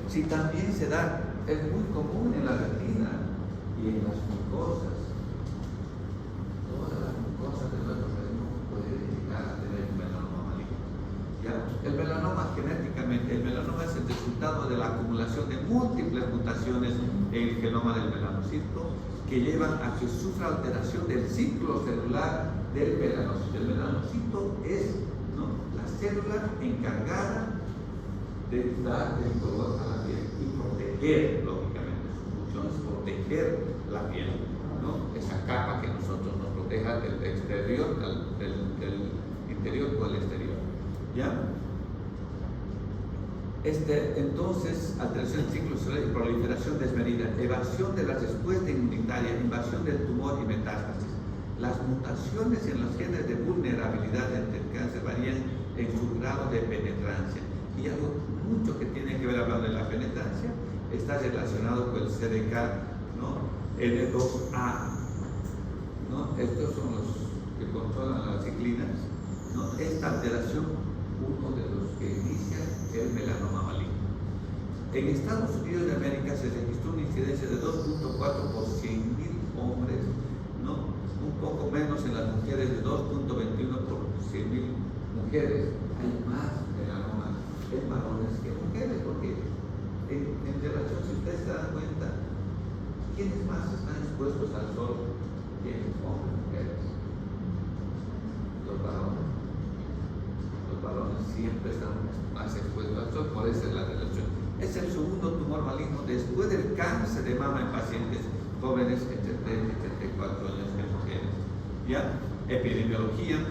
Si también se da, es muy común en la retina y en las mucosas. Todas las mucosas de nuestro organismo pueden llegar a tener un melanoma maligno. ¿Ya? El melanoma genéticamente, el melanoma es el resultado de la acumulación de múltiples mutaciones en el genoma del melanocito que llevan a que sufra alteración del ciclo celular del melanocito. El melanocito es, ¿no?, la célula encargada de dar el color a la piel y proteger, lógicamente, su función es proteger la piel, ¿no? Esa capa que nosotros nos proteja del exterior, del interior con el exterior, ¿ya? Entonces, alteración del ciclo celular y proliferación desmedida, evasión de la respuesta inmunitaria, invasión del tumor y metástasis. Las mutaciones en los genes de vulnerabilidad ante el cáncer varían en su grado de penetrancia. Y algo mucho que tiene que ver, hablando de la penetrancia, está relacionado con el CDK, ¿no?, N2A, ¿no? Estos son los que controlan las ciclinas, ¿no? Esta alteración, uno de los que inicia el melanoma maligno. En Estados Unidos de América se registró una incidencia de 2.4 por 100.000 hombres, ¿no? Un poco menos en las mujeres, de 2.21 por 100.000 mujeres. Hay más melanoma en varones que mujeres, porque en relación, si ustedes se dan cuenta, ¿quiénes más están expuestos al sol? ¿Quiénes? Hombres, mujeres. Los varones. Los varones siempre están más expuestos al sol, por esa es la relación. Es el segundo tumor maligno después del cáncer de mama en pacientes jóvenes entre 30 y 34 años que mujeres. ¿Ya? Epidemiología.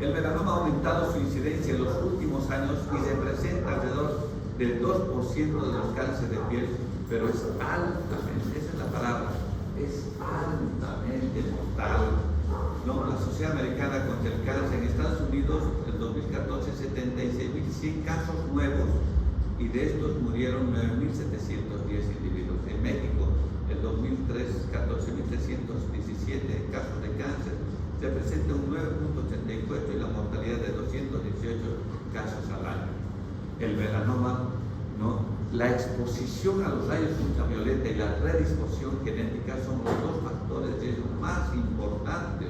El melanoma ha aumentado su incidencia en los últimos años y representa alrededor del 2% de los cánceres de piel, pero es altamente, esa es la palabra, es altamente mortal. No, la Sociedad Americana contra el Cáncer en Estados Unidos, en 2014, 76.100 casos nuevos, y de estos murieron 9.710 individuos. En México, en 2003, 14.317 casos de cáncer, representa un 9.84 y la mortalidad de 218 casos al año. El melanoma, ¿no?, la exposición a los rayos ultravioleta y la predisposición genética son los dos factores de riesgo más importantes: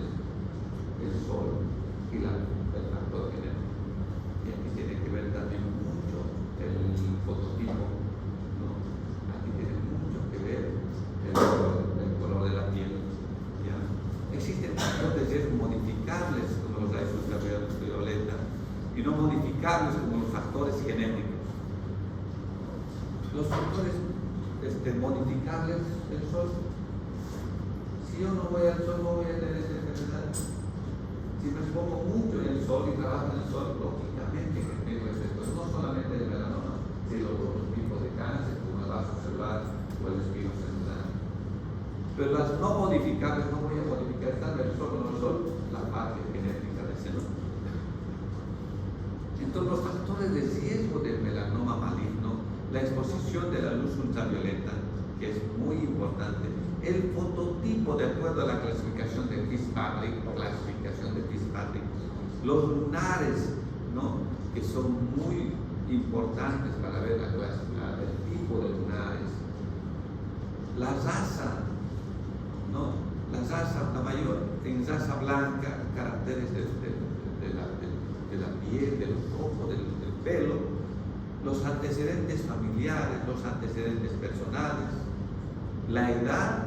el sol y el factor genético. Y aquí tiene que ver también mucho el fototipo, ¿no? Aquí tiene mucho que ver el color de la piel, ¿ya? Existen factores de riesgo modificables como los rayos ultravioleta y no modificables como los factores genéticos. Los factores modificables, el sol. Si yo no voy al sol, no voy a tener esa enfermedad. Si me expongo mucho en el sol y trabajo en el sol, lógicamente que tengo efectos, no solamente el melanoma, sino otros tipos de cáncer, como el vaso celular o el espino celular. Pero las no modificables, no voy a modificar tanto el sol o no el sol, la parte genética de ese no. Entonces, los factores de riesgo del melanoma maligno: la exposición de la luz ultravioleta, que es muy importante, el fototipo de acuerdo a la clasificación de Fitzpatrick, los lunares, ¿no?, que son muy importantes para ver el tipo de lunares, la raza, ¿no?, la raza, la mayor en raza blanca, caracteres de la piel, de los ojos, del pelo, los antecedentes familiares, los antecedentes personales, la edad,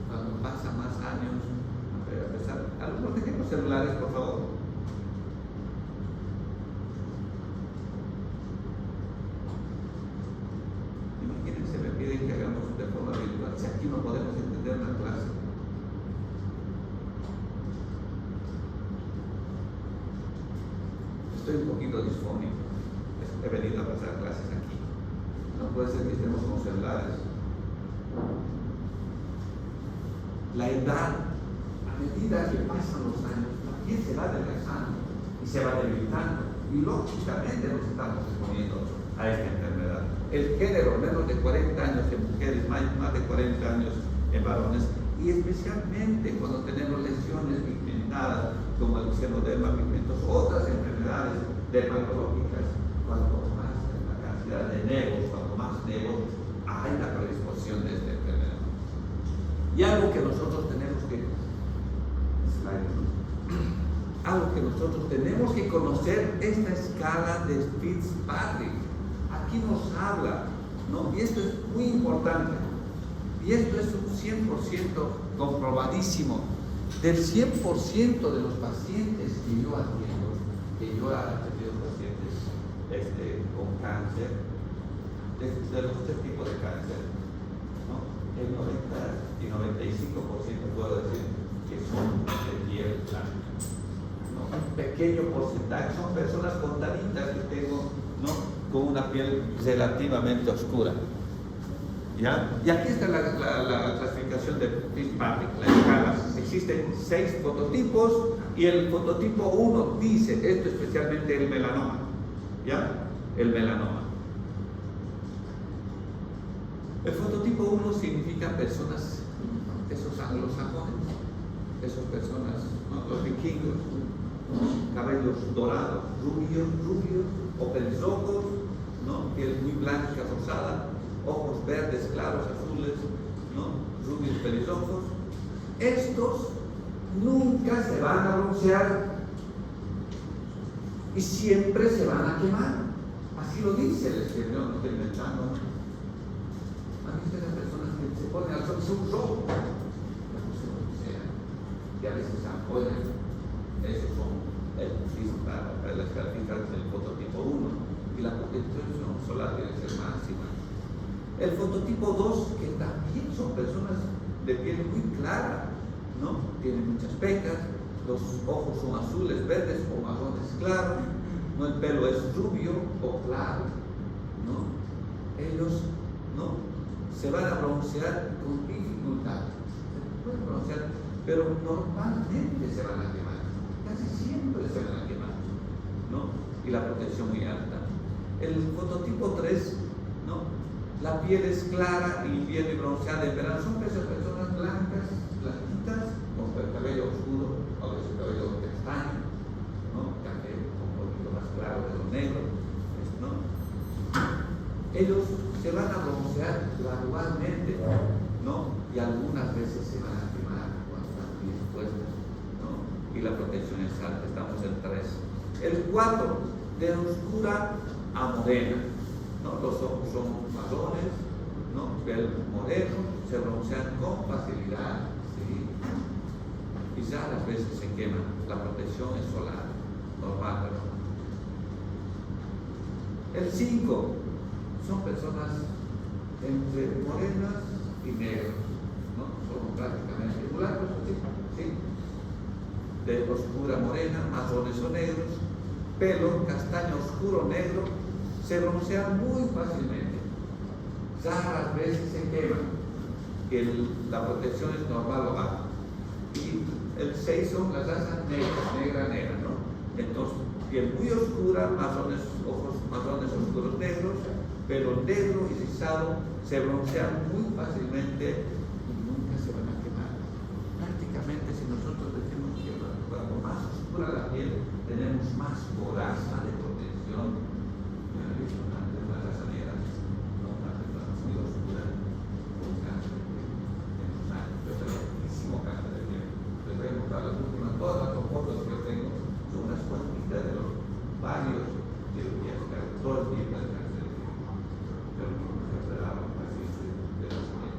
cuando pasa más años. A pesar, algunos ejemplos celulares, por favor. Imagínense, me piden que hagamos de forma virtual, si aquí no podemos entender una clase. Estoy un poquito disfónico. He venido a pasar clases aquí. No puede ser que estemos con celulares. La edad, a medida que pasan los años, la piel se va desgastando y se va debilitando, y lógicamente nos estamos exponiendo a esta enfermedad. El género, menos de 40 años en mujeres, más de 40 años en varones, y especialmente cuando tenemos lesiones pigmentadas como el xenoderma pigmentoso, otras enfermedades dermatológicas, cuanto más Y algo que nosotros tenemos que conocer esta escala de Fitzpatrick. Aquí nos habla, ¿no? Y esto es muy importante. Y esto es un 100% comprobadísimo. Del 100% de los pacientes que yo atiendo, que yo he atendido pacientes con cáncer, de los tres tipos de cáncer, ¿no? El 90 y 95% puedo decir que son de piel blanca, ¿no? Un pequeño porcentaje son personas contaditas que tengo, ¿no? Con una piel relativamente oscura. ¿Ya? Y aquí está la clasificación de Fitzpatrick, la escala. Existen 6 fototipos y el fototipo 1 dice, esto especialmente el melanoma. ¿Ya? El melanoma. El fototipo 1 significa personas, esos anglosajones, esas personas, ¿no? Los vikingos, ¿no? Cabellos dorados, rubios o pelirrojos, ¿no? Piel muy blanca, rosada, ojos verdes, claros, azules, ¿no? Rubios, pelirrojos. Estos nunca se van a broncear y siempre se van a quemar. Así lo dice el escritor, no estoy inventando. ¿Han visto esas personas que se ponen al sol y son rojos? Que a veces se apoyan. Esos son para las características del fototipo 1 y la protección solar debe ser máxima. El fototipo 2, que también son personas de piel muy clara, ¿no? Tienen muchas pecas, los ojos son azules, verdes o marrones claros, ¿no? El pelo es rubio o claro, ¿no? Ellos, ¿no? Se van a broncear con dificultad. Se pueden broncear, pero normalmente se van a quemar. Casi siempre se van a quemar, ¿no? Y la protección muy alta. El fototipo 3, ¿no? La piel es clara y bien bronceada en verano. Son personas blancas, blanquitas, con el cabello oscuro, o el cabello castaño, ¿no? Café un poquito más claro de lo negro, ¿no? Ellos se van a broncear gradualmente, ¿no? Y algunas veces se van a quemar cuando están bien expuestas, ¿no? Y la protección es alta, estamos en 3. El 4, de oscura a morena, ¿no? Los ojos son marrones, ¿no? El moreno, se broncean con facilidad, ¿sí? Y ya las veces se queman. La protección es solar, normal, ¿no? El 5, son personas entre morenas y negros, ¿no? Son prácticamente mulatos, ¿sí? De oscura morena, marrones o negros, pelo castaño oscuro negro, se broncean muy fácilmente. Raras veces se queman, que la protección es normal o baja. Y el 6 son las razas negra, ¿no? Entonces, piel muy oscura, ojos marrones oscuros negros, pelo negro y rizado, se broncean muy fácilmente y nunca se van a quemar. Prácticamente, si nosotros decimos que cuanto más oscura la piel, tenemos más coraza de protección. Todas las fotos que tengo son unas cuantitas de los varios cirugías, todo el tiempo de cáncer de piel. Pero no se operaban pacientes de la piel.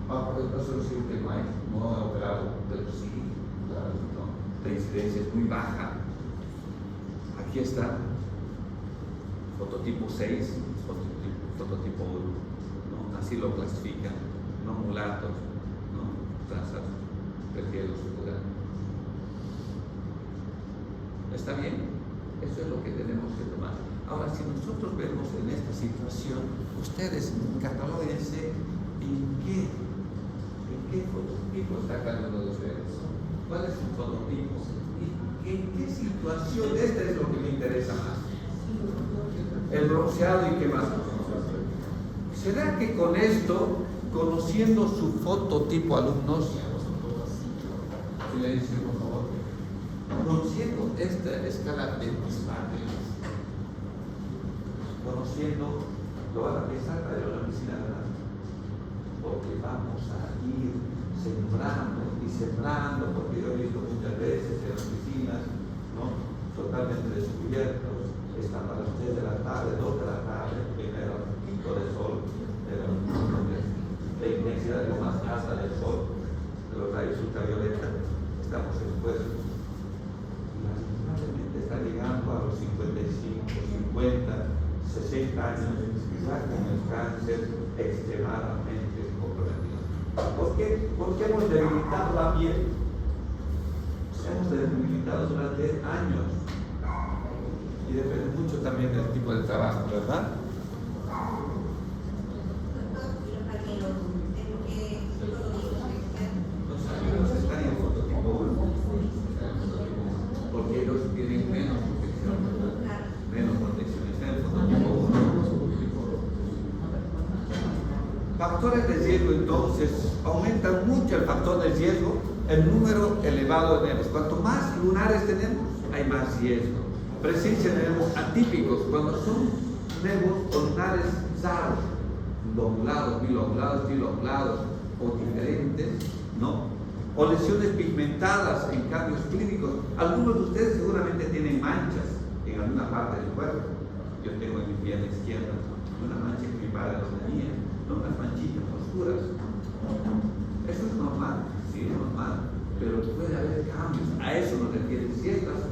Por eso decir que no he operado, pero sí, claro, no. La incidencia es muy baja. Aquí está, fototipo 6, fototipo 1, ¿no? Así lo clasifican, no mulatos, ¿no? Trazas de piel oscura. ¿Está bien? Eso es lo que tenemos que tomar. Ahora, si nosotros vemos en esta situación, ustedes catalóguense en qué fototipo está cada uno de ustedes. ¿Cuál es su fototipo? ¿Y en qué situación? Este es lo que me interesa más. El bronceado y qué más. ¿Será que con esto, conociendo su fototipo, alumnos, silencio por favor, conociendo esta escala de Fitzpatrick, conociendo, lo van a pensar para ir a la oficina, ¿verdad? porque vamos a ir sembrando y sembrando, porque yo he visto muchas veces en oficinas, ¿no?, totalmente descubiertos, están a las 3 de la tarde, 2 de la tarde, primero un pico de sol, la intensidad es más alta del sol, de los rayos ultravioleta, estamos expuestos. Y lamentablemente está llegando a los 55, 50, 60 años, ya con el cáncer extremadamente comprometido. ¿Por qué hemos debilitado la piel? Hemos debilitado durante años. Y depende mucho también del tipo de trabajo, ¿verdad? Los amigos están en fototipo 1, porque ellos tienen menos protección, están en fototipo 1. Factores de riesgo, entonces, aumentan mucho el factor de riesgo, el número elevado de nevos. Cuanto más lunares tenemos, hay más riesgo. Presencia de nevos atípicos, cuando son nevos o lunares raros, lobulados, bilobulados o diferentes, ¿no? O lesiones pigmentadas en cambios clínicos. Algunos de ustedes seguramente tienen manchas en alguna parte del cuerpo. Yo tengo en mi pierna izquierda una mancha que mi padre no tenía, ¿no?, unas manchitas oscuras. Eso es normal, sí, es normal, pero puede haber cambios. A eso nos refieren. Si estas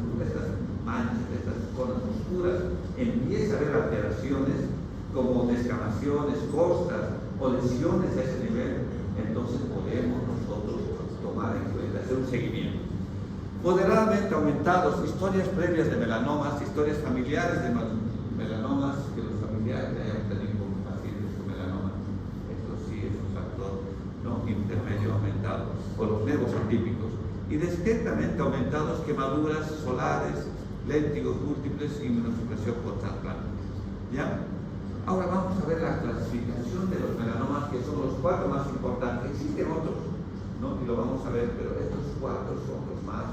manchas, estas zonas oscuras, empieza a haber alteraciones como descamaciones, costras o lesiones a ese nivel, entonces podemos nosotros tomar en cuenta, hacer un seguimiento. Moderadamente aumentados, historias previas de melanomas, historias familiares de melanomas, que los familiares hayan tenido pacientes con melanoma. Esto sí es un factor no intermedio aumentado, o los nevos atípicos. Y discretamente aumentados, quemaduras solares, léntigos múltiples, inmunosupresión por trasplante. ¿Ya? Ahora vamos a ver la clasificación de los melanomas, que son los 4 más importantes. Existen otros, ¿no?, y lo vamos a ver, pero estos 4 son los más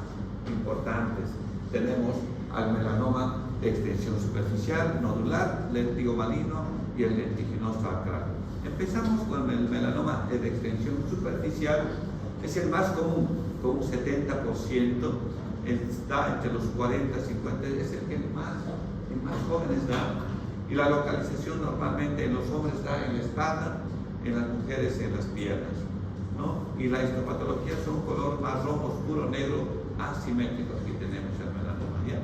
importantes. Tenemos al melanoma de extensión superficial, nodular, léntigo maligno y el lentiginoso acral. Empezamos con el melanoma de extensión superficial. Es el más común, con un 70%, está entre los 40 y 50, es el que más jóvenes da. Y la localización normalmente en los hombres está en la espalda, en las mujeres en las piernas, ¿no? Y la histopatología son color marrón oscuro, negro, asimétricos. Aquí tenemos el melanoma, ¿ya?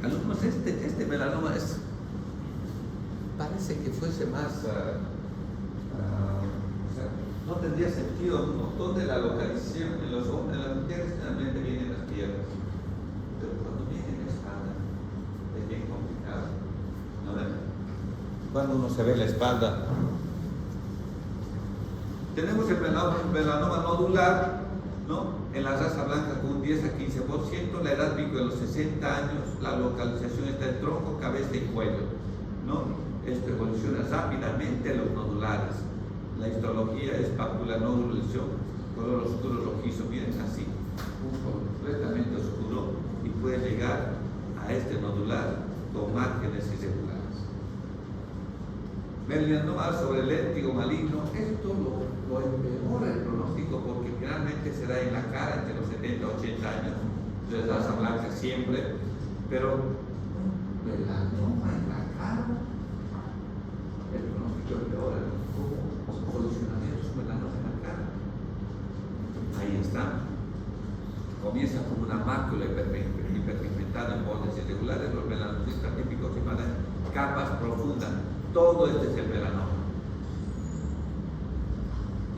Alumnos, este melanoma parece que fuese más, no tendría sentido un montón de la localización en los hombres. En las mujeres generalmente vienen las piernas, pero cuando viene la espalda es bien complicado, ¿no? Cuando uno se ve la espalda, tenemos el melanoma nodular, ¿no?, en la raza blanca con un 10 a 15%, la edad pico de los 60 años, la localización está en tronco, cabeza y cuello, ¿no? Esto evoluciona rápidamente en los nodulares. La histología es pápula, nódulo, lesión, color oscuro rojizo, miren así, un color completamente oscuro, y puede llegar a este nodular con márgenes irregulares. Melanoma sobre el léntigo maligno, esto lo empeora el pronóstico, porque generalmente se da en la cara entre los 70 y 80 años, entonces raza blanca siempre, pero melanoma en la cara, el pronóstico empeora. Solucionamientos melanoma en la cara. Ahí está. Comienza con una mácula hiperpigmentada en bordes irregulares, los melanomas típicos y van en capas profundas. Todo este es el melanoma.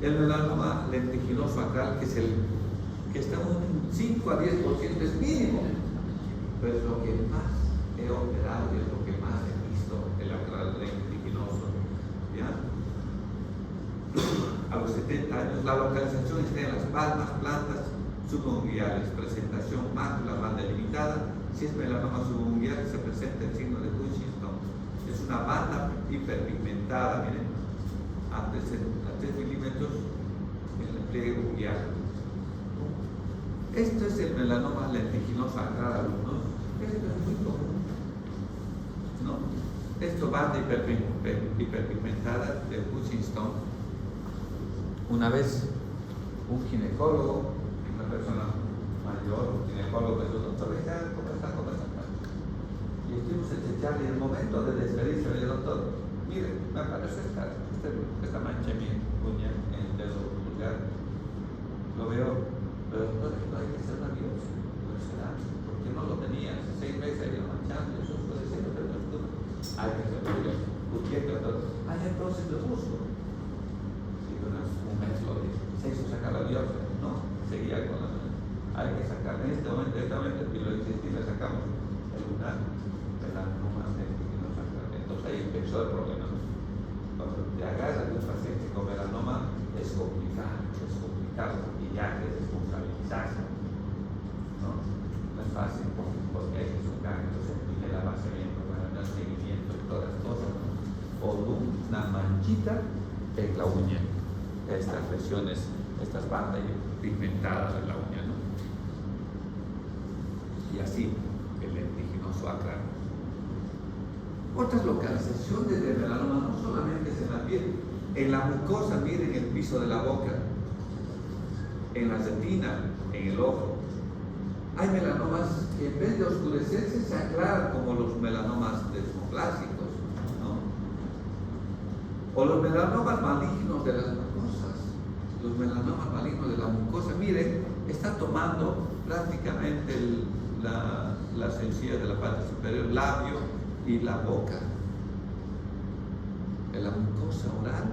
El melanoma lentiginoso acral, que es el que está un 5 a 10% es mínimo, pero es lo que más he operado y es lo que más he visto, el acral lentiginoso. ¿Ya? A los 70 años, la localización está en las palmas, plantas subunguiales, presentación mácula mal delimitada. Si es melanoma subunguial, se presenta el signo de Hutchinson. Es una banda hiperpigmentada, miren, a 3 milímetros en el pliegue unguial. Esto es el melanoma lentiginoso acral, alumnos. Esto es muy común, ¿no? Esto banda hiperpigmentada de Hutchinson, Una vez un ginecólogo, una persona mayor, un ginecólogo, me dijo, doctor, ¿cómo está? Y estuvimos en charla y en el momento de despedirse me dijo, doctor, mire, me aparece esta mancha en mi uña, en el dedo pulgar. Lo veo, pero doctor, no hay que hacer una biopsia. ¿Pero será? Porque no lo tenía, hace 6 meses había manchado, eso puede ser, pero no hay que hacer una biopsia. ¿Por qué, doctor? Entonces lo busco. Y un mes lo dije, se hizo sacar la biopsia. No, seguía con la mancha. Hay que sacar en este momento, y lo insistí, le sacamos el lunar. Entonces ahí empezó el problema. Cuando te agarras de un paciente con melanoma es complicado maquillaje, responsabilizarse, ¿no? No es fácil porque hay que tocar, entonces pide el avancamiento para dar seguimiento y todas las cosas, ¿no? O una manchita en la uña, estas lesiones, estas bandas pigmentadas en la uña, ¿no? Y así el lentiginoso acráneo. Otras localizaciones de melanoma no solamente es en la piel, en la mucosa, miren el piso de la boca, en la retina, en el ojo. Hay melanomas que en vez de oscurecerse se aclaran, como los melanomas desmoplásicos, ¿no? O los melanomas malignos de las mucosas. Los melanomas malignos de la mucosa, miren, está tomando prácticamente las encías de la parte superior, el labio y la boca, en la mucosa oral.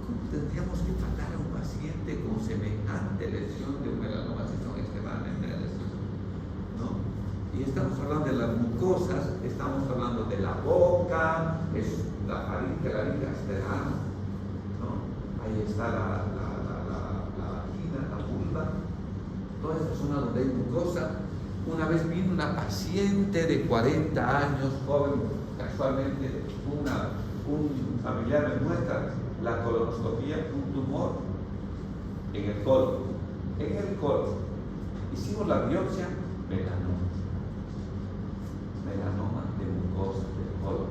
¿Cómo tendríamos que tratar a un paciente con semejante lesión de un melanoma si son extremadamente agresivos, ¿no? Y estamos hablando de las mucosas, estamos hablando de la boca, es la faringe externa, ¿no? Ahí está la vagina, la vulva, toda esta zona donde hay mucosa. Una vez vino una paciente de 40 años, joven, casualmente un familiar me muestra la colonoscopía, un tumor en el colon. Hicimos la biopsia, melanoma de mucosa del colon.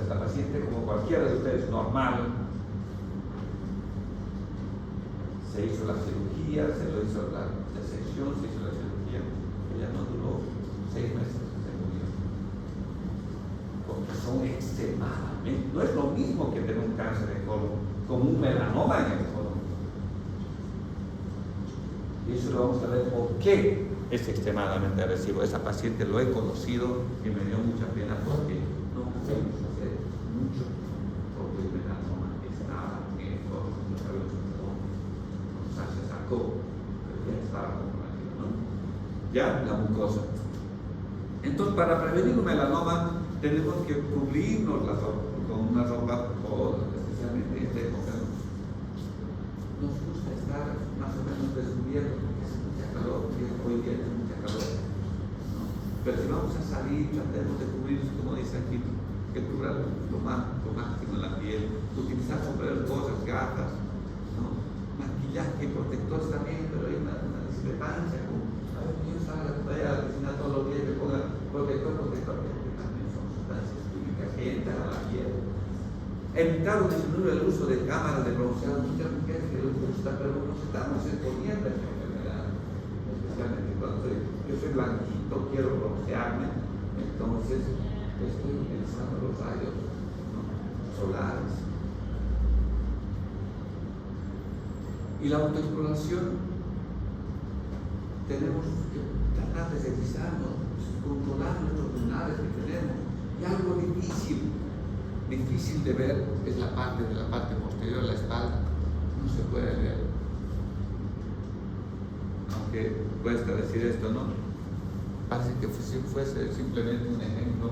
La paciente, como cualquiera de ustedes, normal, se hizo la cirugía, se lo hizo la disección, se hizo la cirugía. Ya no duró 6 meses, se murió. Porque son extremadamente, no es lo mismo que tener un cáncer de colon, como un melanoma en el colon. Y eso lo vamos a ver por qué es extremadamente agresivo. Esa paciente lo he conocido y me dio mucha pena porque no pudimos hacer mucho, porque el melanoma estaba en el colon, no sabemos cómo, o sea, se sacó, pero ya estaba. Ya, la mucosa. Entonces, para prevenir un melanoma, tenemos que cubrirnos con una ropa, especialmente en esta época. Nos gusta estar más o menos descubiertos porque hace mucha calor, hoy día hace mucha calor, ¿no? Pero si vamos a salir, tratemos de cubrirnos, como dice aquí, que cubra lo máximo en la piel, utilizar sombreros, cosas, gafas, ¿no? Maquillaje, protectores también, pero hay una discrepancia con. Yo salgo a la piscina todos los días y me ponga protector, que también son sustancias químicas que entran a la piel. Evitar o disminuir el uso de cámaras de bronceado. Muchas mujeres que les gusta, pero nos estamos exponiendo a esta enfermedad, especialmente cuando yo soy blanquito, quiero broncearme, entonces estoy utilizando los rayos, ¿no?, solares. Y la autoexploración, tenemos que tratar de revisarnos, controlar nuestros lunares que tenemos. Y algo difícil de ver es la parte posterior de la espalda. No se puede ver. Aunque cuesta decir esto, ¿no? Parece que fuese simplemente un ejemplo.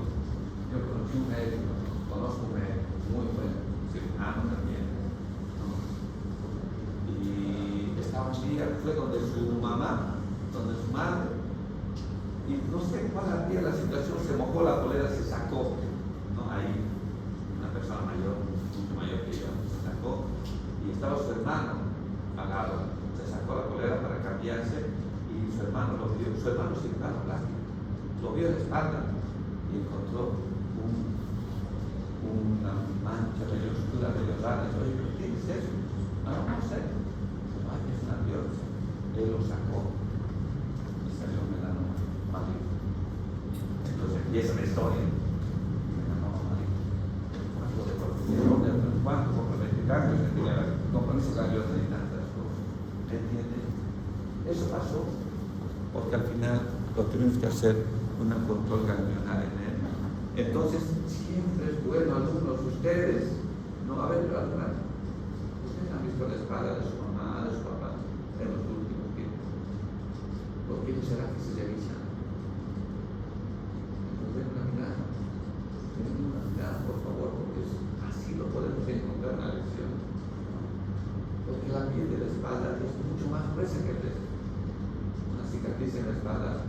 Yo conocí un médico, conozco un médico muy bueno, cirujano también, ¿no? Y estaba un día, fue donde su mamá, donde su madre, y no sé cuál había la situación, se mojó la polera, se sacó, ¿no? Ahí una persona mayor, mucho mayor que yo, se sacó, y estaba su hermano al lado, se sacó la polera para cambiarse, y su hermano lo vio, su hermano cirujano plástico, lo vio en la espalda, y encontró una mancha medio oscura, medio rara. Oye, ¿pero qué es eso? No sé. Ay, es una biopsia. Él lo sacó y salió melanoma maligno. Entonces empieza la historia. Melanoma maligno. ¿Cuánto complementarios tenía la compromiso cardioso y tantas cosas? ¿Entiendes? Eso pasó porque al final lo tuvimos que hacer un control ganglionar en él. Entonces, siempre es bueno, alumnos, ustedes, no, a ver, ustedes han visto la espalda de su mamá, de su papá, en los últimos tiempos. ¿Por qué no será que se revisan? Nos den una mirada, por favor, porque así lo podemos encontrar en la lección. Porque la piel de la espalda es mucho más gruesa que el resto. Una cicatriz en la espalda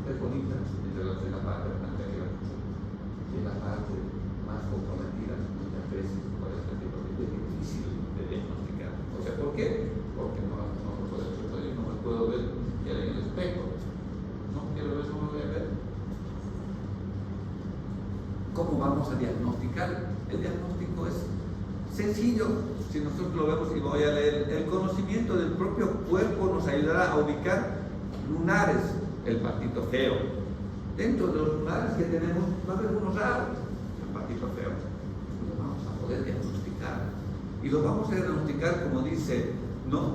es bonita en la parte anterior y la parte más comprometida muchas veces por este tipo de difícil de diagnosticar. O sea, ¿por qué? Porque no me puedo ver, no me puedo ver en el espejo. No quiero ver, no me voy a ver. ¿Cómo vamos a diagnosticar? El diagnóstico es sencillo. Si nosotros lo vemos, y voy a leer, el conocimiento del propio cuerpo nos ayudará a ubicar lunares, el patito feo. Dentro de los lunares que tenemos va a haber unos raros, el patito feo. Lo vamos a poder diagnosticar. Y lo vamos a diagnosticar, como dice, ¿no?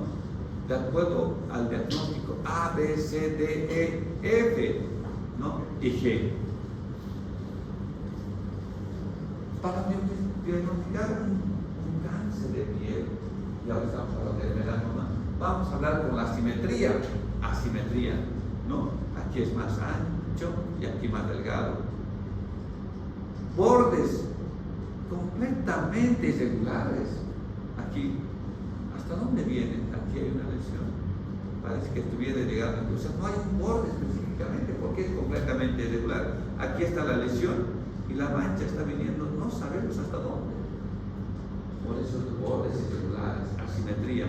De acuerdo al diagnóstico A, B, C, D, E, F, ¿no? Y G. Para diagnosticar un cáncer de piel, y ahora estamos hablando de melanoma, vamos a hablar con la asimetría, ¿no? Aquí es más ancho y aquí más delgado. Bordes completamente irregulares. Aquí, ¿hasta dónde viene? Aquí hay una lesión. Parece que estuviera llegando. O sea, no hay un borde específicamente porque es completamente irregular. Aquí está la lesión y la mancha está viniendo, no sabemos hasta dónde. Por eso los bordes irregulares, asimetría.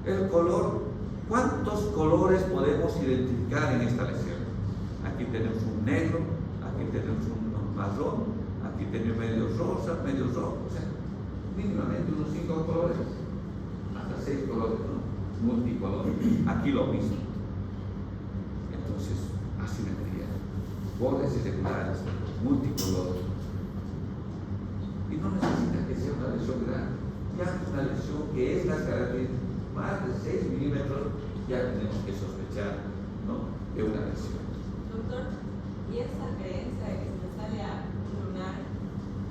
El color. ¿Cuántos colores podemos identificar en esta lesión? Aquí tenemos un negro, aquí tenemos un marrón, aquí tenemos medio rosa, o sea, mínimamente unos 5 colores, hasta 6 colores, ¿no? Multicolor. Aquí lo mismo. Entonces, asimetría, bordes irregulares, multicolor. Y no necesita que sea una lesión grande, ya una lesión que es las características. Más de 6 milímetros, ya tenemos que sospechar, ¿no?, de una lesión. Doctor, ¿y esa creencia de que se le sale a un lunar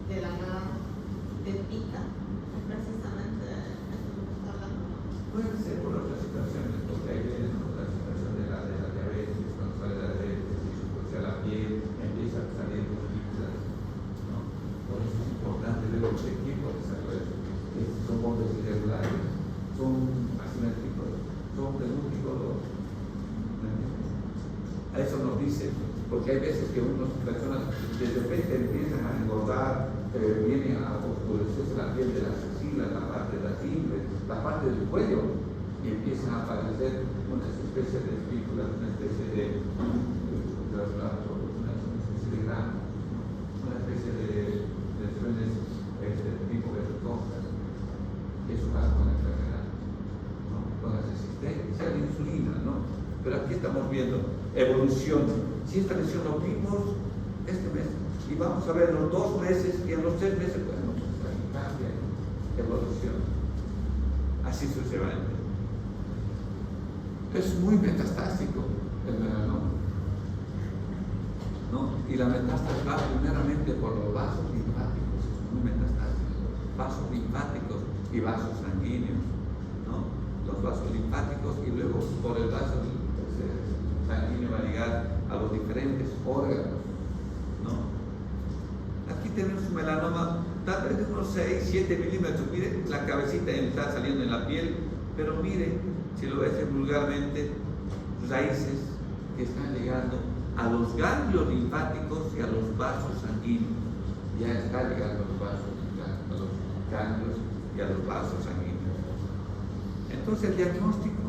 de la nada, de pica, es precisamente eso que está hablando? Puede ser por otras situaciones, porque ahí viene la situación de la diabetes, cuando sale la diabetes, y pues a la piel empieza a salir partículas, ¿no? Por eso es importante ver los equipos de salud. Son bordes irregulares, son asimétricos, son de multicolor. A eso nos dice, porque hay veces que unas personas de repente empiezan a engordar, vienen a oscurecerse la piel de las axilas, la parte de las ingles, la parte del cuello, y empiezan a aparecer una especie de espículas, una especie de grano, una especie de lesiones tipo verrucosas. Eso va con la enfermedad, ¿no? Con la resistencia a la insulina, ¿no? Pero aquí estamos viendo evolución. Si esta lesión lo vimos este mes, y vamos a ver en los 2 meses y en los 3 meses, bueno, cambia, evolución. Así sucesivamente. Es muy metastásico el melanoma, ¿no? Y la metástasis va primeramente por los vasos linfáticos, es muy metastásico. Vasos linfáticos y vasos sanguíneos, ¿no? Los vasos linfáticos y luego por el vaso sanguíneo va a llegar a los diferentes órganos, ¿no? Aquí tenemos un melanoma tal vez de unos 6, 7 milímetros. Mire, la cabecita está saliendo en la piel, pero mire, si lo ves vulgarmente, raíces que están llegando a los ganglios linfáticos y a los vasos sanguíneos. Ya está llegando a los vasos, a los ganglios y a los vasos sanguíneos. Entonces el diagnóstico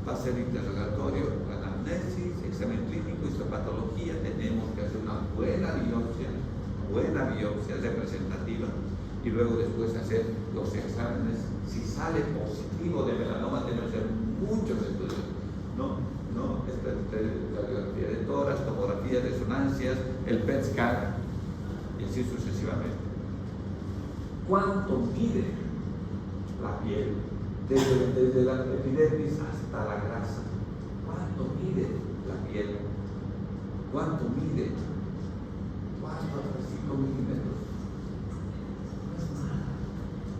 va a ser interrogatorio, anamnesis, examen clínico, histopatología. Tenemos que hacer una buena biopsia biopsia representativa y luego después hacer los exámenes. Si sale positivo de melanoma, tenemos que hacer muchos estudios, ¿no? Radiografía de tórax, tomografía de resonancias, el PET scan y así sucesivamente. ¿Cuánto mide la piel? Desde la epidermis hasta la grasa. ¿Cuánto mide la piel? ¿Cuánto mide? 4 hasta 5 milímetros. No es nada.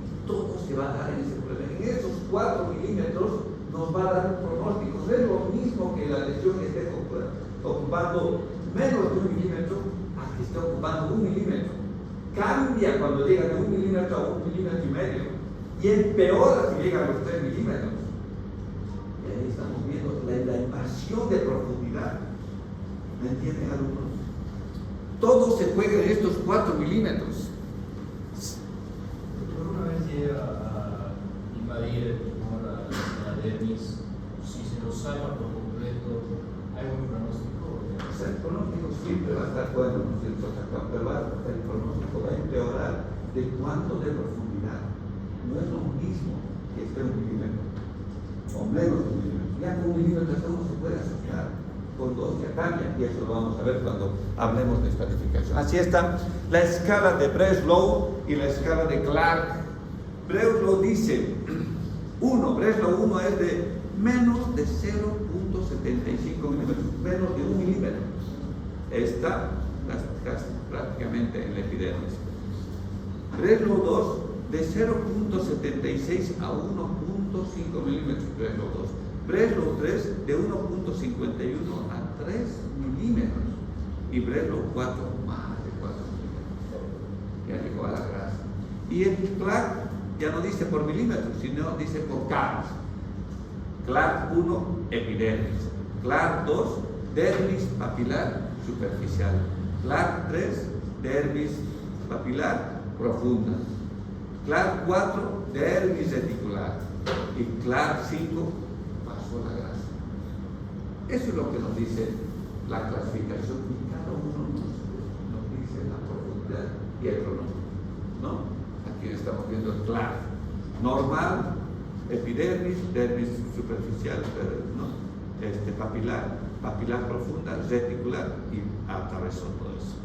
Y todo se va a dar en ese problema. En esos 4 milímetros nos va a dar un pronóstico. No es lo mismo que la lesión esté ocupando menos de 1 milímetro a que esté ocupando 1 milímetro. Cambia cuando llega de 1 milímetro a 1,5 milímetros. Y empeora si llega a los 3 milímetros. Y ahí estamos viendo la invasión de profundidad. ¿Me entienden, alumnos? Todo se juega en estos 4 milímetros. Pero una vez llega a invadir el tumor la dermis, si se lo saca por completo, ¿hay un pronóstico? O sea, el pronóstico siempre va a estar bueno, ¿no es cierto? Pero el pronóstico va a empeorar de cuánto de profundidad. No es lo mismo que esté 1 milímetro o menos de 1 milímetro. Ya con 1 milímetro esto no se puede asociar, con 2 ya cambia, y eso lo vamos a ver cuando hablemos de estratificación. Así está la escala de Breslow y la escala de Clark. Breslow dice, Breslow 1 es de menos de 0,75 milímetros, menos de 1 milímetro. Está prácticamente en la epidermis. Breslow 2 de 0,76 a 1,5 milímetros, Breslow 2. Breslow 3 de 1,51 a 3 milímetros. Y Breslow 4 más de 4 milímetros. Ya llegó a la grasa. Y el Clark ya no dice por milímetros, sino dice por capas. Clark 1, epidermis. Clark 2, dermis papilar superficial. Clark 3, dermis papilar profunda. Clark 4, dermis reticular. Y Clark 5, pasó la grasa. Eso es lo que nos dice la clasificación, y cada uno nos dice la profundidad y el pronóstico, ¿no? Aquí estamos viendo el Clark normal, epidermis, dermis superficial, ¿no? Papilar profunda, reticular, y atravesó todo eso.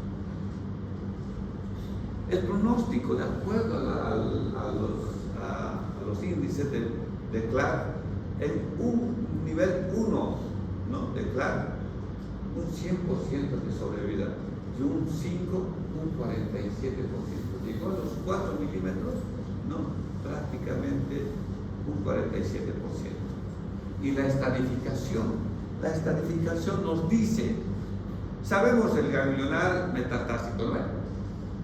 El pronóstico, de acuerdo a los índices de Clark, en un nivel 1, ¿no?, de Clark, un 100% de sobrevida, y un 5, un 47%. Llegó a los 4 milímetros, ¿no?, prácticamente un 47%. Y la estadificación nos dice, sabemos el ganglionar metastásico, ¿no?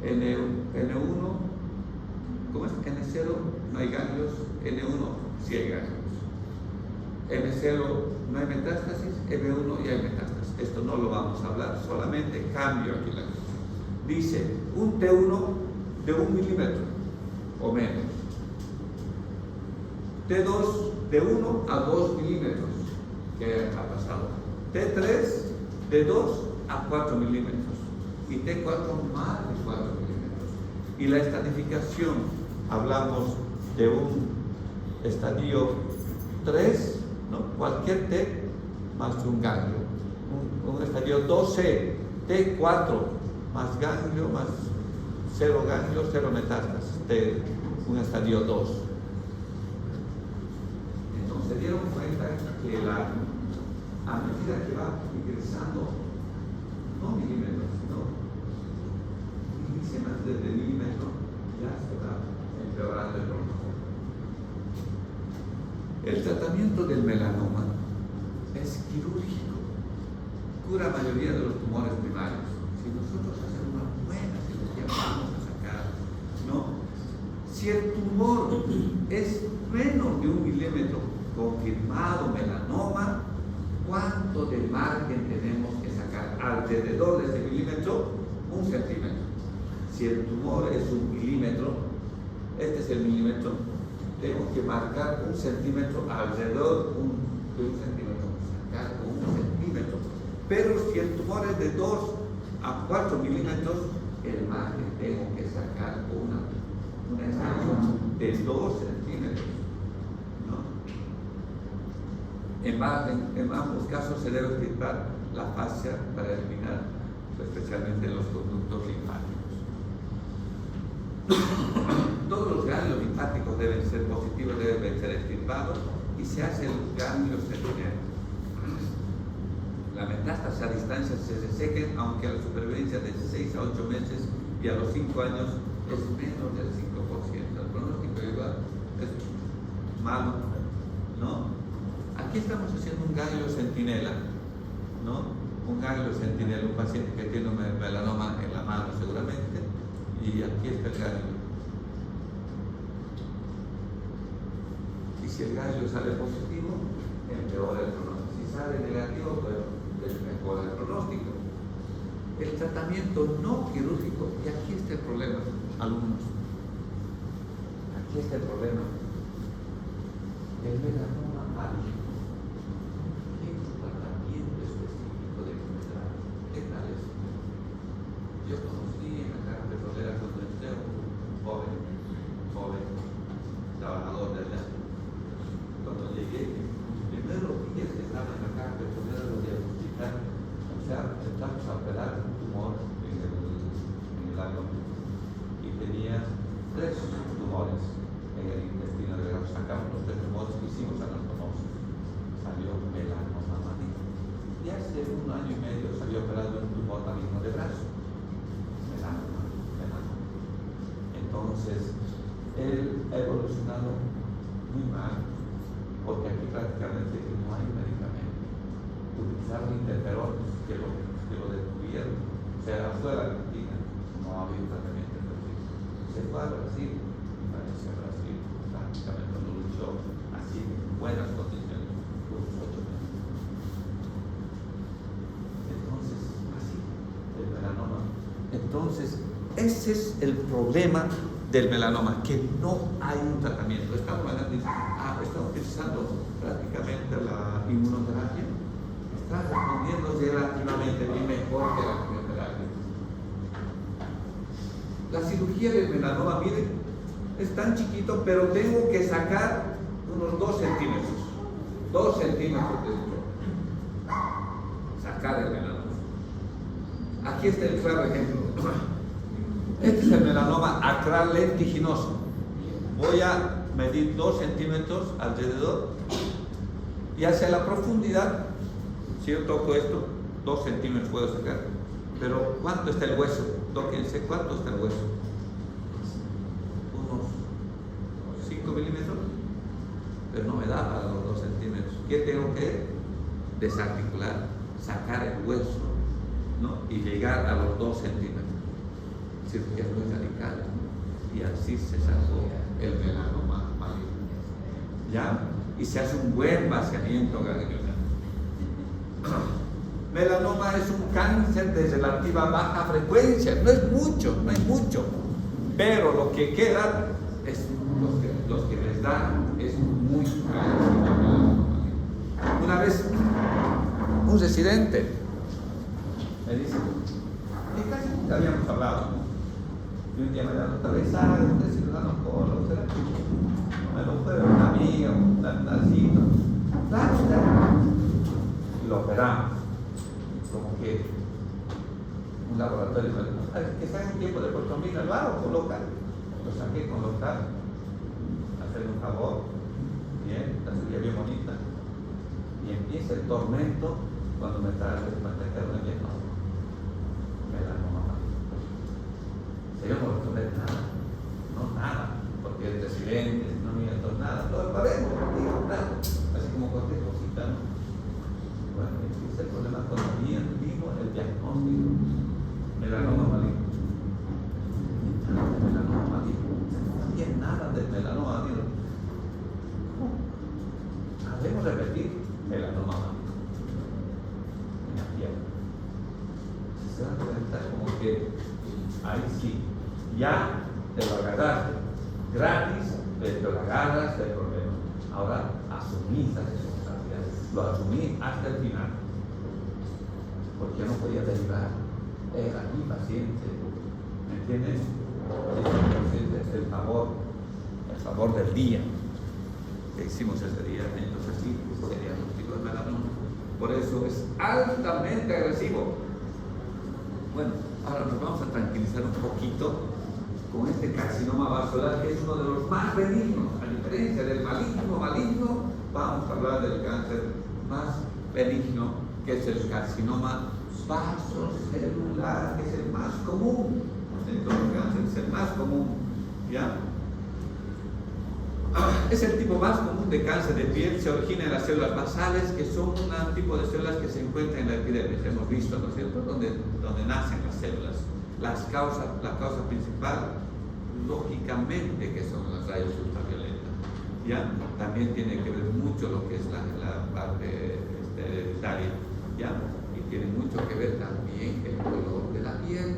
N1, ¿cómo es? N0 no hay ganglios, N1 sí hay ganglios. M0 no hay metástasis, M1 ya hay metástasis. Esto no lo vamos a hablar, solamente cambio aquí la cosa. Dice un T1 de 1 milímetro o menos. T2 de 1 a 2 milímetros, que ha pasado. T3 de 2 a 4 milímetros. Y T4 más de 4 milímetros. Y la estratificación, hablamos de un estadio 3, ¿no? Cualquier T más un ganglio. Un estadio 2C, T4 más ganglio, más 0 ganglio, 0 metástasis, un estadio 2. Entonces se dieron cuenta que a medida que va ingresando, no milímetros, más de milímetro, ya se va empeorando el pronóstico. El tratamiento del melanoma es quirúrgico, cura la mayoría de los tumores primarios. Si nosotros hacemos una buena cirugía, vamos a sacar, ¿no? Si el tumor es menos de 1 milímetro confirmado melanoma, ¿cuánto de margen tenemos que sacar? Alrededor de ese milímetro, 1 centímetro. Si el tumor es 1 milímetro, este es el milímetro, tengo que marcar 1 centímetro alrededor de 1 centímetro, sacar 1 centímetro. Pero si el tumor es de 2 a 4 milímetros, el margen tengo que sacar una extensión de 2 centímetros, ¿no? En ambos casos se debe extirpar la fascia para eliminar, especialmente los conductos linfáticos. Todos los ganglios linfáticos deben ser positivos, deben ser extirpados y se hace el ganglio centinela. La metástasis a distancia se resequen, aunque a la supervivencia de 6 a 8 meses y a los 5 años es menos del 5%. El pronóstico igual es malo, ¿no? Aquí estamos haciendo un ganglio centinela, ¿no? Un ganglio centinela, un paciente que tiene un melanoma en la mano seguramente, y aquí está el ganglio. Y si el ganglio sale positivo, empeora el pronóstico. Si sale negativo, pues mejora el pronóstico. El tratamiento no quirúrgico, y aquí está el problema, alumnos. Aquí está el problema. El melanoma maligno. ¿Tiene un tratamiento específico de enfermedad? ¿Qué tal es? Yo conocí en la Caja Petrolera cuando entré un joven, trabajador de allá. Cuando llegué, los primeros días que estaba en la Caja Petrolera lo diagnosticaron. O sea, empezamos a operar un tumor en el ano y tenía 3 tumores en el intestino delgado. Sacamos los 3 tumores que hicimos anatomía. Salió melanoma maligno. Y hace 1 año y medio salió operado un tumor maligno de brazo. Melanoma. Entonces, él ha evolucionado muy mal, porque aquí prácticamente no hay medicamento. Utilizaron interferones que lo detuvieron. O sea, fue a la Argentina, no había un tratamiento efectivo. Se fue a Brasil, y parece que Brasil prácticamente lo luchó así, en buenas condiciones, unos 8 meses. Entonces, así, el melanoma. Entonces, ese es el problema del melanoma, que no hay un tratamiento. Estamos utilizando prácticamente la inmunoterapia. Está respondiendo relativamente bien, mejor que la quimioterapia. La cirugía del melanoma, miren, es tan chiquito, pero tengo que sacar unos 2 centímetros. 2 centímetros de sacar el melanoma. Aquí está el claro ejemplo. Este es el melanoma acral lentiginoso. Voy a medir 2 centímetros alrededor y hacia la profundidad, si yo toco esto, 2 centímetros puedo sacar. Pero ¿cuánto está el hueso? Tóquense, ¿cuánto está el hueso? Unos 5 milímetros, pero no me da para los 2 centímetros. ¿Qué tengo que desarticular? Sacar el hueso, ¿no? Y llegar a los 2 centímetros. Cirugías muy radicales, ¿no? Y así se sacó el melanoma maligno. ¿Ya? Y se hace un buen vaciamiento ganglionar. Melanoma es un cáncer de relativa baja frecuencia, no es mucho, pero lo que queda es los que les dan es muy caro. Una vez un residente me dice, y casi nunca habíamos hablado, ¿no? Y un día me da otra vez, usted es ciudadano Colo, ¿será? Me lo fue una amiga, un tantacito, claro. Y lo operamos. Como que un laboratorio me dijo, que saque un tiempo de portomina, lo hago colocar. Lo saqué con local, hacerle un favor, bien, la cirugía bien bonita. Y empieza el tormento cuando me trae el diagnóstico. Melanoma maligno. Yo no resolver nada, porque es residente, no miento nada, lo paremos, digo, claro, así como cualquier cosita, ¿no? Bueno, ese es el problema cuando vimos el diagnóstico, melanoma maligno. Melanoma maligno, no había nada del melanoma maligno. Debemos repetir melanoma maligno en la piel. Si se dan cuenta, como que ahí sí, ya te lo agarraste gratis, te lo agarras del problema. Ahora asumí esa responsabilidad, lo asumí hasta el final, porque yo no podía derivar, era mi paciente, tiene 10% es el favor del día que hicimos ese día. Entonces sí, sería diagnóstico de melanoma. Por eso es altamente agresivo. Bueno, ahora nos vamos a tranquilizar un poquito con este carcinoma vasolar, que es uno de los más benignos. A diferencia del maligno, vamos a hablar del cáncer más benigno, que es el carcinoma vasocelular, que es el más común. De todos los cánceres es el más común, ¿ya? Es el tipo más común de cáncer de piel. Se origina en las células basales, que son un tipo de células que se encuentran en la epidermis. Hemos visto, ¿no es cierto?, donde nacen las células. La causa principal, lógicamente, que son los rayos ultravioletas. ¿Ya? También tiene que ver mucho lo que es la parte hereditaria, ¿ya? Y tiene mucho que ver también el color de la piel,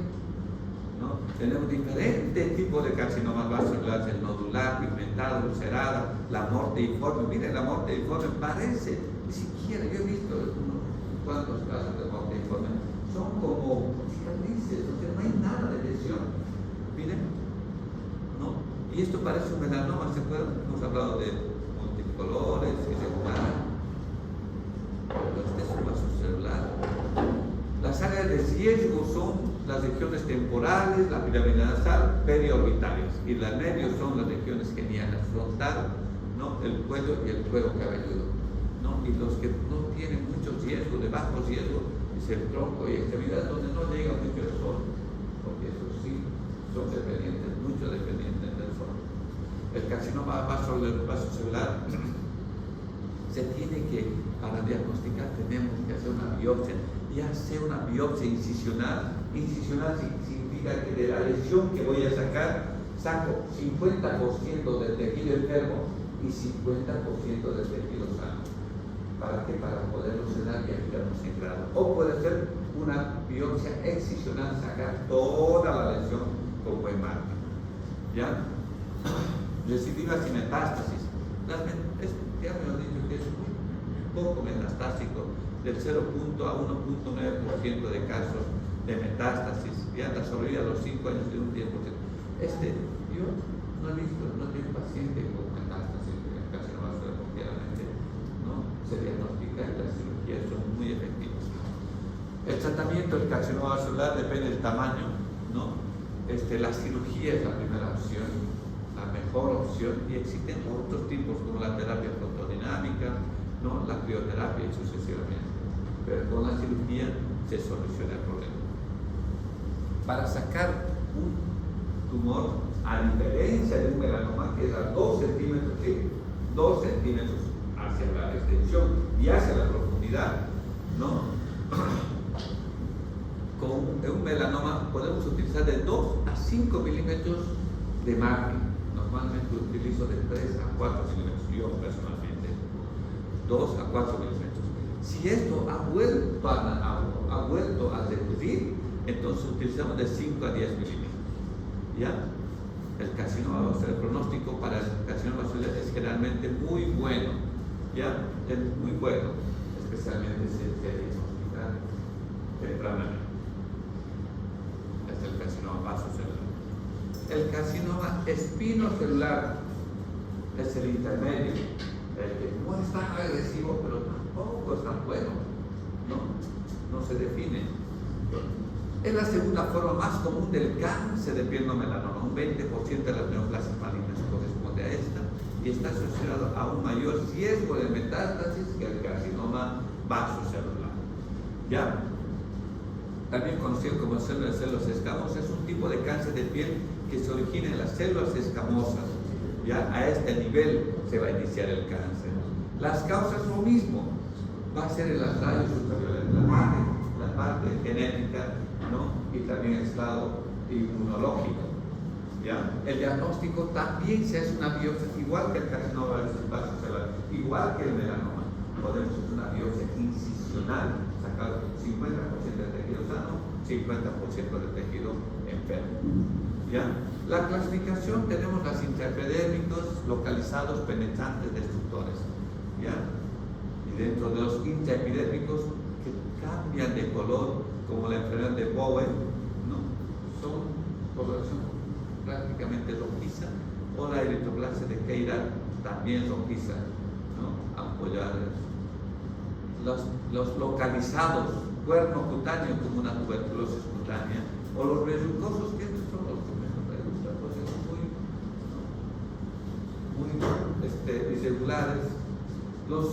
¿no? Tenemos diferentes tipos de carcinomas vasoculares: el nodular, pigmentado, ulcerada, la morteiforme. Miren, la morteiforme parece, ni siquiera, yo he visto unos cuantos casos de morteiforme, son como cicatrices, o sea, no hay nada de lesión. Miren, ¿no? Y esto parece un melanoma, ¿se acuerdan? Hemos hablado de multicolores, irregular. Este es un vasocelular. Las áreas de riesgo son las regiones temporales, la pirámide nasal, periorbitales, y las medios son las regiones genianas, frontal, ¿no?, el cuello y el cuero cabelludo, ¿no? Y los que no tienen mucho riesgo, de bajo riesgo, es el tronco y extremidades, donde no llega mucho el sol, porque esos sí son dependientes, mucho dependientes del sol. El carcinoma vasocelular se tiene que, para diagnosticar, tenemos que hacer una biopsia, ya sea una biopsia incisional. Incisional significa que de la lesión que voy a sacar, saco 50% del tejido enfermo y 50% del tejido sano. ¿Para qué? Para poderlo sedar y ayudarnos en grado. O puede ser una biopsia excisional, sacar toda la lesión con buen margen. ¿Ya? Recidivas y metástasis. Ya me lo he dicho que es muy poco metastásico, del 0. a 1.9% de casos de metástasis, ya la sobrevida a los 5 años de un 10%. Yo no he visto, no tengo paciente con metástasis de carcinoma vasocelular, claramente, ¿no? Se diagnostica y las cirugías son muy efectivas. El tratamiento del carcinoma vasocelular depende del tamaño, ¿no? La cirugía es la primera opción, la mejor opción, y existen otros tipos como la terapia fotodinámica, ¿no?, la crioterapia y sucesivamente. Pero con la cirugía se soluciona el problema. Para sacar un tumor, a diferencia de un melanoma que es a 2 centímetros, ¿sí?, 2 centímetros hacia la extensión y hacia la profundidad, ¿no? Con un melanoma podemos utilizar de 2 a 5 milímetros de margen. Normalmente utilizo de 3 a 4 milímetros, yo personalmente, 2 a 4 milímetros. Si esto ha vuelto a reducir, entonces utilizamos de 5 a 10 milímetros. ¿Ya? El carcinoma vasocelular, el pronóstico para el carcinoma vasocelular es generalmente muy bueno. ¿Ya? Es muy bueno, especialmente si se diagnostica tempranamente. Este es el carcinoma vasocelular. El carcinoma espinocelular es el intermedio, el que no es tan agresivo, pero tampoco es tan bueno, no se define. Es la segunda forma más común del cáncer de piel no melanoma. Un 20% de las neoplasias malignas corresponde a esta y está asociado a un mayor riesgo de metástasis que el carcinoma vasocelular. ¿Ya? También conocido como células escamosas, es un tipo de cáncer de piel que se origina en las células escamosas. Ya a este nivel se va a iniciar el cáncer. Las causas lo mismo, va a ser en las rayos ultravioletas, la parte genética, ¿no?, y también el estado inmunológico. ¿Ya? El diagnóstico también se hace una biopsia, igual que el carcinoma vasocelular, igual que el melanoma. Podemos hacer una biopsia incisional, sacar 50% del tejido sano, 50% del tejido enfermo. ¿Ya? La clasificación, tenemos los intraepidérmicos localizados, penetrantes, destructores. ¿Ya? Y dentro de los intraepidérmicos que cambian de color, como la enfermedad de Bowen, ¿no?, son coloración prácticamente rojiza, o la eritroplasia de Keirar también rojiza, ¿no? Ampollares. Los localizados, cuerno cutáneo como una tuberculosis cutánea, o los verrucosos, que estos son los que menos me gustan, pues son muy irregulares. Los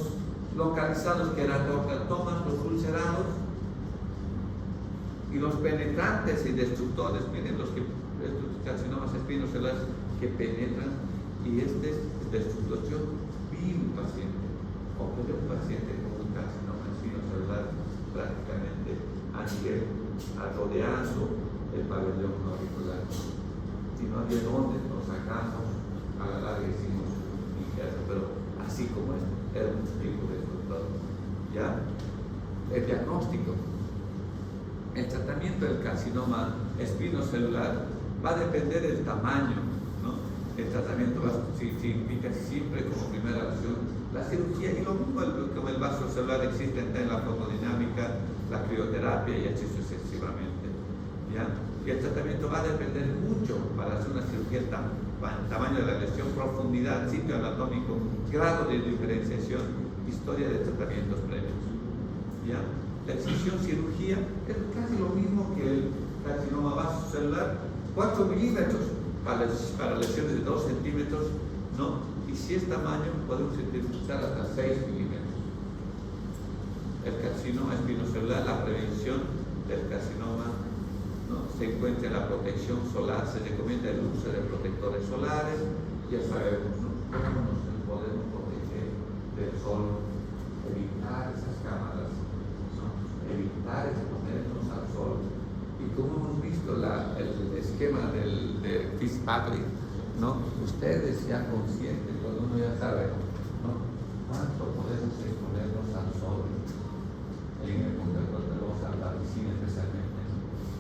localizados queratomas, los ulcerados, y los penetrantes y destructores, miren, estos carcinomas espinocelulares que penetran, y este es destrucción. Vi un paciente, operé un paciente con un carcinoma espinocelular prácticamente rodeando el pabellón auricular. Si no había dónde, nos sacamos, a la larga hicimos injerto, pero así como era un tipo de estructura. ¿Ya? El diagnóstico. El tratamiento del carcinoma espinocelular va a depender del tamaño, ¿no? El tratamiento significa siempre como primera opción la cirugía, y lo mismo como el vaso celular existe en la fotodinámica, la crioterapia y así sucesivamente. ¿Ya? Y el tratamiento va a depender mucho para hacer una cirugía, tamaño de la lesión, profundidad, sitio anatómico, grado de diferenciación, historia de tratamientos previos. ¿Ya? La excisión cirugía es casi lo mismo que el carcinoma vasocelular, 4 milímetros para lesiones de 2 centímetros, ¿no? Y si es tamaño, podemos utilizar hasta 6 milímetros. El carcinoma espinocelular, la prevención del carcinoma, ¿no? Se encuentra en la protección solar, se recomienda el uso de protectores solares, ya sabemos, ¿no? Cómo nos podemos proteger del sol, evitar esas cámaras, evitar exponernos al sol. Y como hemos visto el esquema de Fitzpatrick, ¿no? Ustedes ya conscientes, cuando uno ya sabe, ¿no? Cuánto podemos exponernos al sol en el contexto de la piscina, especialmente.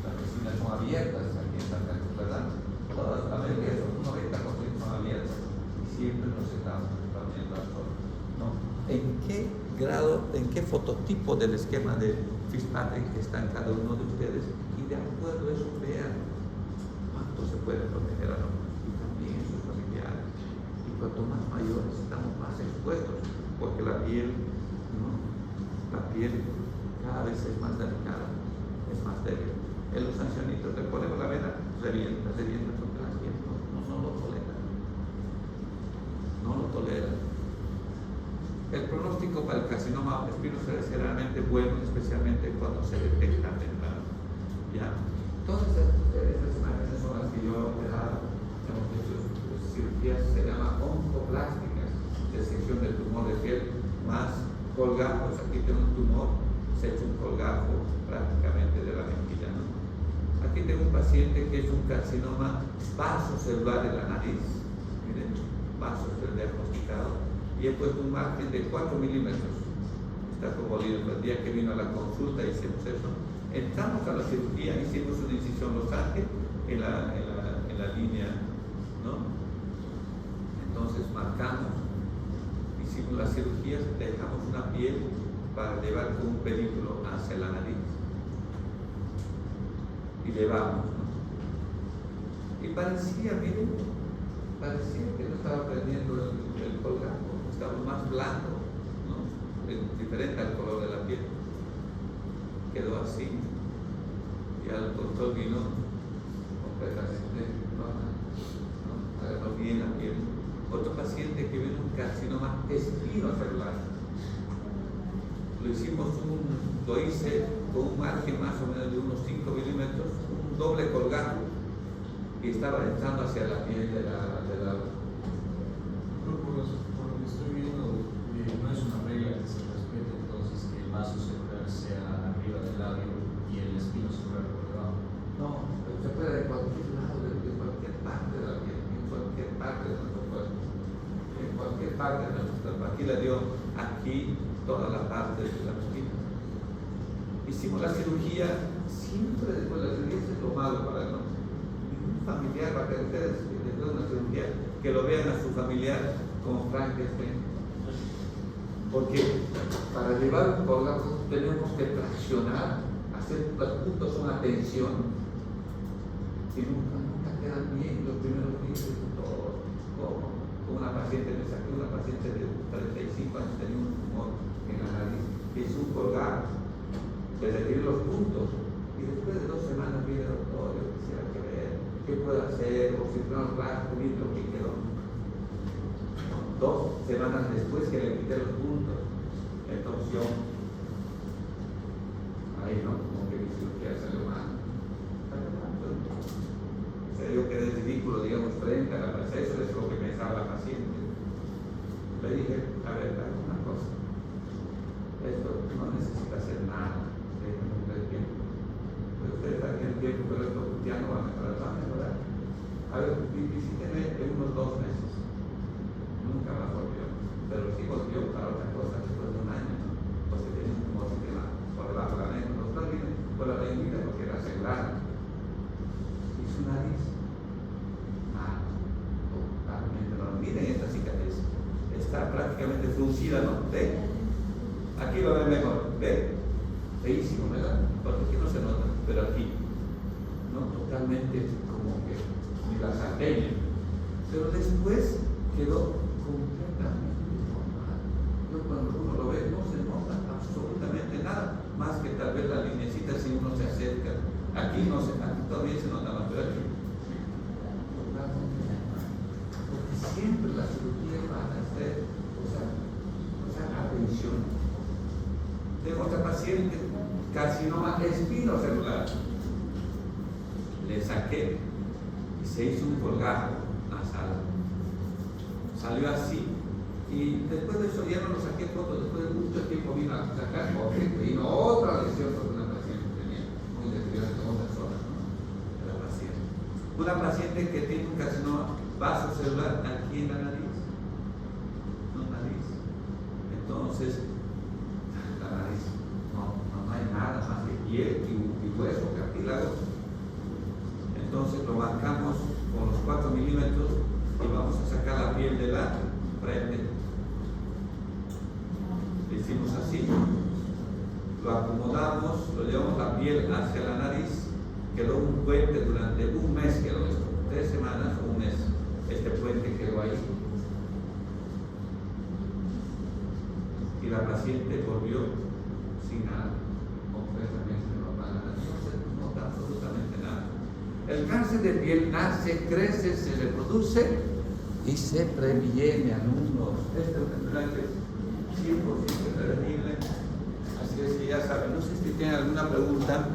Las piscinas son abiertas aquí en Santa Cruz, ¿verdad? Todas, la mayoría son un 90% son abiertas, y siempre nos estamos exponiendo al sol, ¿no? ¿En qué grado, en qué fototipo del esquema de Fitzpatrick está en cada uno de ustedes? Y de acuerdo a eso vean cuánto se puede proteger a nosotros y también a sus familiares. Y cuanto más mayores estamos más expuestos, porque la piel, ¿no? La piel cada vez es más delicada, es más débil. En los ancianitos le ponemos la vena, revienta porque la piel no lo tolera. No lo tolera. El pronóstico para el carcinoma espinocelular es generalmente bueno, especialmente cuando se detecta temprano. ¿Ya? Todas estas imágenes son las que yo he operado. Hemos hecho cirugías, se llaman oncoplásticas, de sección del tumor de piel, más colgajos. Aquí tengo un tumor, se ha hecho un colgajo prácticamente de la mejilla, ¿no? Aquí tengo un paciente que es un carcinoma vasocelular en la nariz. Miren, vasocelular diagnosticado. Y he puesto un margen de 4 milímetros. Está como el día que vino a la consulta hicimos eso. Entramos a la cirugía, hicimos una incisión losange en la línea, ¿no? Entonces marcamos, hicimos las cirugías, dejamos una piel para llevar con un pedículo hacia la nariz. Y llevamos, ¿no? Y parecía, miren, que no estaba prendiendo el colgajo. Estaba más blanco, ¿no? Diferente al color de la piel. Quedó así. Y al control vino completamente normal, ¿no? Agarró bien la piel. Otro paciente que vino un carcinoma espinocelular. Lo hice con un margen más o menos de unos 5 milímetros, un doble colgajo, y estaba entrando hacia la piel de la estoy viendo, no es una regla que se respete entonces que el vaso celular sea arriba del labio y el espino celular por debajo. No, se puede de cualquier lado, de cualquier parte de la piel, en cualquier parte de nuestro cuerpo, en cualquier parte de nuestro cuerpo. Aquí le dio aquí toda la parte de la espina. Hicimos la cirugía, siempre después de la cirugía es lo malo para ningún familiar, para que ustedes después de una cirugía que lo vean a su familiar como Frankenstein, porque para llevar un colgajo tenemos que traccionar, hacer los puntos una tensión, y nunca quedan bien los primeros días, todo. Como una paciente, me saqué una paciente de 35 años, tenía un tumor en la nariz, hizo un colgado, le retiré los puntos, y después de 2 semanas viene el doctor, yo quisiera que ver qué puedo hacer, o si no, claro, lo que quedó. 2 semanas después que le quité los puntos, en torsión, ahí no, como que mi cirugía salió mal. O sea, yo quedé ridículo, digamos, frente a la paciente, eso es lo que pensaba la paciente. Le dije, a ver, dame una cosa, esto no necesita hacer nada, déjenme el tiempo. Pero usted está aquí el tiempo, pero esto ya no va a mejorar, A ver, visíteme en unos 2 meses. Nunca más volvió, pero sí volvió para otra cosa después de 1 año, ¿no? Porque tenía un tumor por debajo de la lengua, no está bien por la lengua porque era celular. Y su nariz, totalmente no. Miren esta cicatriz, está prácticamente fruncida, ¿no? ¿Ve? Aquí lo ven mejor, ¿ve? Feísimo, ¿verdad? Porque aquí no se nota, pero aquí, ¿no? Totalmente como que ni la sarteña. Pero después quedó completamente deformado. Cuando uno lo ve no se nota absolutamente nada, más que tal vez la linecita si uno se acerca. Aquí no se, aquí todavía se nota más, pero aquí totalmente normal. Porque siempre las cirugías van a ser, atención. Tengo otra paciente, carcinoma espinocelular. Le saqué y se hizo un colgado nasal. Salió así, y después de eso ya no lo saqué fotos, después de mucho tiempo vino a sacar fotos, vino otra lesión porque una paciente tenía muy deteriorada en otras zonas, ¿no? De la paciente. Una paciente que tiene un carcinoma vasocelular aquí en la nariz, no nariz. Entonces, la nariz, no hay nada más que piel y hueso, cartílago. Entonces lo marcamos con los 4 milímetros y vamos a sacar la piel de la frente. Le hicimos así, lo acomodamos, lo llevamos la piel hacia la nariz, quedó un puente durante 1 mes, quedó esto, 3 semanas o 1 mes, este puente quedó ahí. Y la paciente volvió sin nada, completamente normal, no se nota absolutamente nada. El cáncer de piel nace, crece, se reproduce y se previene, alumnos. Esta enfermedad que es 100% prevenible. Así es que ya saben. No sé si tienen alguna pregunta.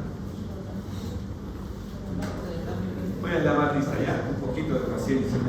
Voy a llamar lista ya, un poquito de paciencia.